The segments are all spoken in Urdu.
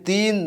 3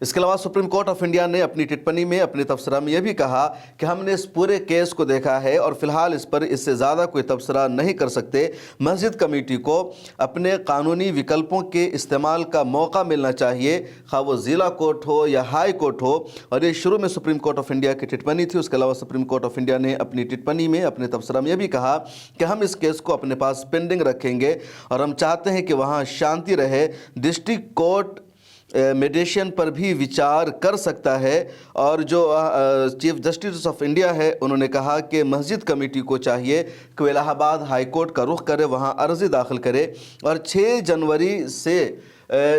اس کے علاوہ سپریم کورٹ آف انڈیا نے اپنی ٹپنی میں اپنے تبصرہ میں یہ بھی کہا کہ ہم نے اس پورے کیس کو دیکھا ہے اور فی الحال اس سے زیادہ کوئی تبصرہ نہیں کر سکتے. مسجد کمیٹی کو اپنے قانونی وکلپوں کے استعمال کا موقع ملنا چاہیے، خواہ وہ ضلع کورٹ ہو یا ہائی کورٹ ہو. اور یہ شروع میں سپریم کورٹ آف انڈیا کی ٹپنی تھی. اس کے علاوہ سپریم کورٹ آف انڈیا نے اپنی ٹپنی میں اپنے تبصرہ میں یہ بھی کہا کہ ہم اس کیس کو اپنے پاس پینڈنگ رکھیں گے اور ہم چاہتے ہیں کہ وہاں شانتی رہے. ڈسٹرکٹ کورٹ میڈیشن پر بھی وچار کر سکتا ہے. اور جو چیف جسٹس آف انڈیا ہے انہوں نے کہا کہ مسجد کمیٹی کو چاہیے کہ وہ الہ آباد ہائی کورٹ کا رخ کرے، وہاں عرضی داخل کرے اور 6 جنوری سے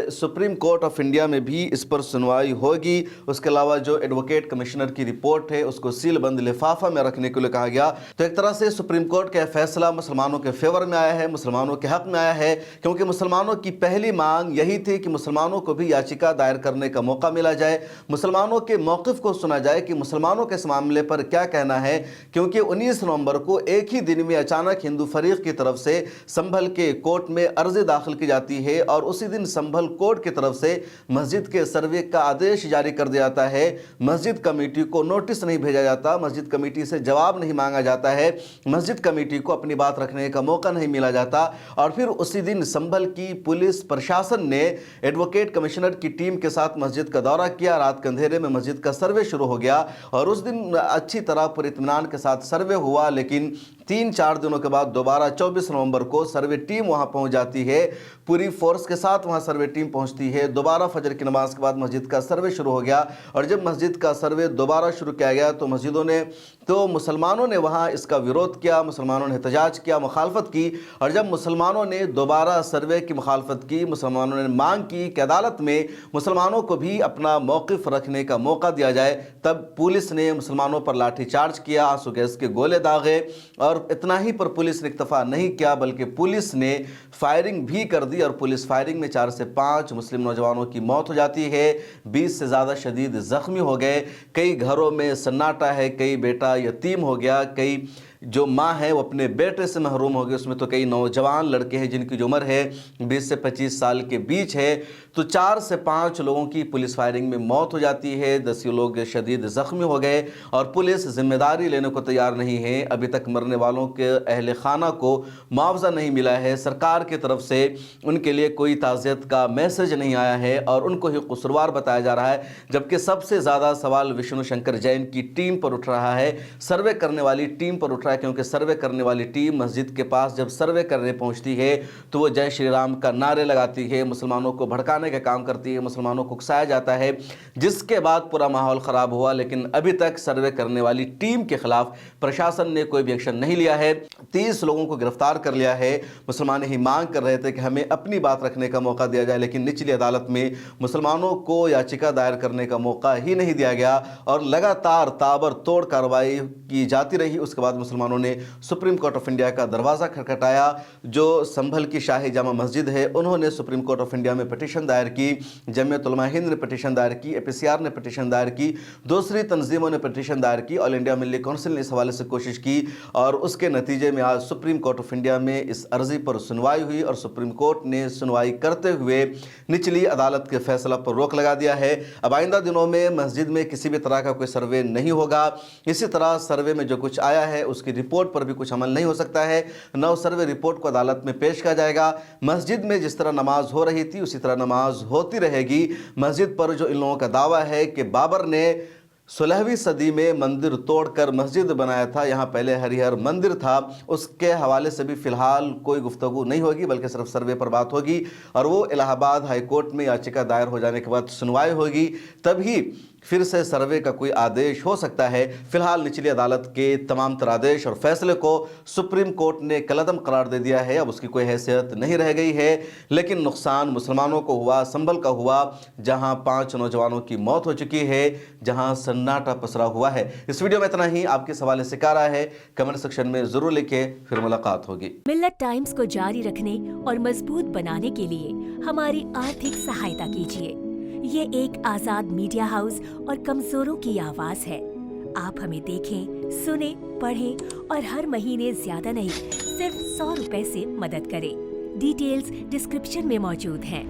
سپریم کورٹ آف انڈیا میں بھی اس پر سنوائی ہوگی. اس کے علاوہ جو ایڈوکیٹ کمشنر کی رپورٹ ہے اس کو سیل بند لفافہ میں رکھنے کے لیے کہا گیا. تو ایک طرح سے سپریم کورٹ کا فیصلہ مسلمانوں کے فیور میں آیا ہے، مسلمانوں کے حق میں آیا ہے، کیونکہ مسلمانوں کی پہلی مانگ یہی تھی کہ مسلمانوں کو بھی یاچکا دائر کرنے کا موقع ملا جائے، مسلمانوں کے موقف کو سنا جائے کہ مسلمانوں کے اس معاملے پر کیا کہنا ہے. کیونکہ 19 نومبر کو ایک ہی دن میں اچانک ہندو فریق کی طرف سے سنبھل کے کورٹ میں عرضی داخل کی جاتی ہے اور اسی دن سنبھل کورٹ کی طرف سے مسجد کے سروے کا آدیش جاری کر دیا جاتا ہے. مسجد کمیٹی کو نوٹس نہیں بھیجا جاتا، مسجد کمیٹی سے جواب نہیں مانگا جاتا ہے، مسجد کمیٹی کو اپنی بات رکھنے کا موقع نہیں ملا جاتا. اور پھر اسی دن سنبھل کی پولیس پرشاسن نے ایڈوکیٹ کمشنر کی ٹیم کے ساتھ مسجد کا دورہ کیا. رات کے اندھیرے میں مسجد کا سروے شروع ہو گیا اور اس دن اچھی طرح پر اطمینان کے ساتھ سروے ہوا. لیکن 3-4 دنوں کے بعد دوبارہ 24 نومبر کو سروے ٹیم وہاں پہنچ جاتی ہے، پوری فورس کے ساتھ وہاں سروے ٹیم پہنچتی ہے. دوبارہ فجر کی نماز کے بعد مسجد کا سروے شروع ہو گیا اور جب مسجد کا سروے دوبارہ شروع کیا گیا تو مسلمانوں نے وہاں اس کا ویرودھ کیا، مسلمانوں نے احتجاج کیا، مخالفت کی. اور جب مسلمانوں نے دوبارہ سروے کی مخالفت کی، مسلمانوں نے مانگ کی کہ عدالت میں مسلمانوں کو بھی اپنا موقف رکھنے کا موقع دیا جائے، تب پولیس نے مسلمانوں پر لاٹھی چارج کیا، آنسو گیس کے گولے داغے. اور اتنا ہی پر پولیس نے اکتفا نہیں کیا بلکہ پولیس نے فائرنگ بھی کر دی اور پولیس فائرنگ میں 4 سے 5 مسلم نوجوانوں کی موت ہو جاتی ہے، 20 سے زیادہ شدید زخمی ہو گئے. کئی گھروں میں سناٹا ہے، کئی بیٹا یتیم ہو گیا، کئی جو ماں ہے وہ اپنے بیٹے سے محروم ہو گئے. اس میں تو کئی نوجوان لڑکے ہیں جن کی جو عمر ہے 20 سے 25 سال کے بیچ ہے. تو 4 سے 5 لوگوں کی پولیس فائرنگ میں موت ہو جاتی ہے، 10 لوگ شدید زخمی ہو گئے اور پولیس ذمہ داری لینے کو تیار نہیں ہے. ابھی تک مرنے والوں کے اہل خانہ کو معاوضہ نہیں ملا ہے، سرکار کی طرف سے ان کے لیے کوئی تعزیت کا میسج نہیں آیا ہے اور ان کو ہی قصوروار بتایا جا رہا ہے. جبکہ سب سے زیادہ سوال وشنو شنکر جین کی ٹیم پر اٹھ رہا ہے، سروے کرنے والی ٹیم پر اٹھ رہا ہے، کیونکہ سروے کرنے والی ٹیم مسجد کے پاس جب سروے کرنے پہنچتی ہے تو وہ جے شری رام کا نعرے لگاتی ہے، مسلمانوں کو بھڑکانے کا کام کرتی ہے، مسلمانوں کو اکسایا جاتا ہے، جس کے بعد پورا ماحول خراب ہوا. لیکن ابھی تک سروے کرنے والی ٹیم کے خلاف پرشاسن نے کوئی بھی ایکشن نہیں لیا ہے. 30 لوگوں کو گرفتار کر لیا ہے. مسلمان ہی مانگ کر رہے تھے کہ ہمیں اپنی بات رکھنے کا موقع دیا جائے، لیکن نچلی عدالت میں مسلمانوں کو یاچکا دائر کرنے کا موقع ہی نہیں دیا گیا اور لگاتار تابر توڑ کارروائی کی جاتی رہی. اس کے بعد مسلمانوں نے سپریم کورٹ آف انڈیا کا دروازہ کھٹکھٹایا. جو سنبھل کی شاہی جامع مسجد ہے انہوں نے سپریم کورٹ آف انڈیا میں پٹیشن دائر کی، جمعیت علماء ہند نے پٹیشن دائر کی، APCR نے پٹیشن دائر کی، دوسری تنظیموں نے پٹیشن دائر کی، آل انڈیا ملی کونسل نے اس حوالے سے کوشش کی اور اس کے نتیجے میں آج سپریم کورٹ آف انڈیا میں اس عرضی پر سنوائی ہوئی اور سپریم کورٹ نے سنوائی کرتے ہوئے نچلی عدالت کے فیصلہ پر روک لگا دیا ہے. اب آئندہ دنوں میں مسجد میں کسی بھی طرح کا کوئی سروے نہیں ہوگا. اسی طرح سروے میں جو کچھ آیا ہے اس کی رپورٹ پر بھی کچھ عمل نہیں ہو سکتا ہے، نہ سروے رپورٹ کو عدالت میں پیش کیا جائے گا. مسجد میں جس طرح نماز ہو رہی تھی اسی طرح نماز ہوتی رہے گی. مسجد پر جو ان لوگوں کا دعویٰ ہے کہ بابر نے 16ویں صدی میں مندر توڑ کر مسجد بنایا تھا، یہاں پہلے ہریہر مندر تھا، اس کے حوالے سے بھی فی الحال کوئی گفتگو نہیں ہوگی بلکہ صرف سروے پر بات ہوگی اور وہ الہ آباد ہائی کورٹ میں یاچکا دائر ہو جانے کے بعد سنوائی ہوگی، تبھی پھر سے سروے کا کوئی آدیش ہو سکتا ہے. فی الحال نچلی عدالت کے تمام تر آدیش اور فیصلے کو سپریم کورٹ نے کالعدم قرار دے دیا ہے، اب اس کی کوئی حیثیت نہیں رہ گئی ہے. لیکن نقصان مسلمانوں کو ہوا، سنبھل کا ہوا، جہاں 5 نوجوانوں کی موت ہو چکی ہے، جہاں سناٹا پسرا ہوا ہے. اس ویڈیو میں اتنا ہی. آپ کے سوال سے کیا رائے ہے کمنٹ سیکشن میں ضرور لکھیں. پھر ملاقات ہوگی. ملت ٹائمز کو جاری رکھنے اور مضبوط بنانے کے لیے ہماری آرتھک سہایتا کیجیے. یہ ایک آزاد میڈیا ہاؤس اور کمزوروں کی آواز ہے. آپ ہمیں دیکھیں، سنیں، پڑھیں اور ہر مہینے زیادہ نہیں صرف 100 روپے سے مدد کریں. ڈیٹیلز ڈسکرپشن میں موجود ہیں.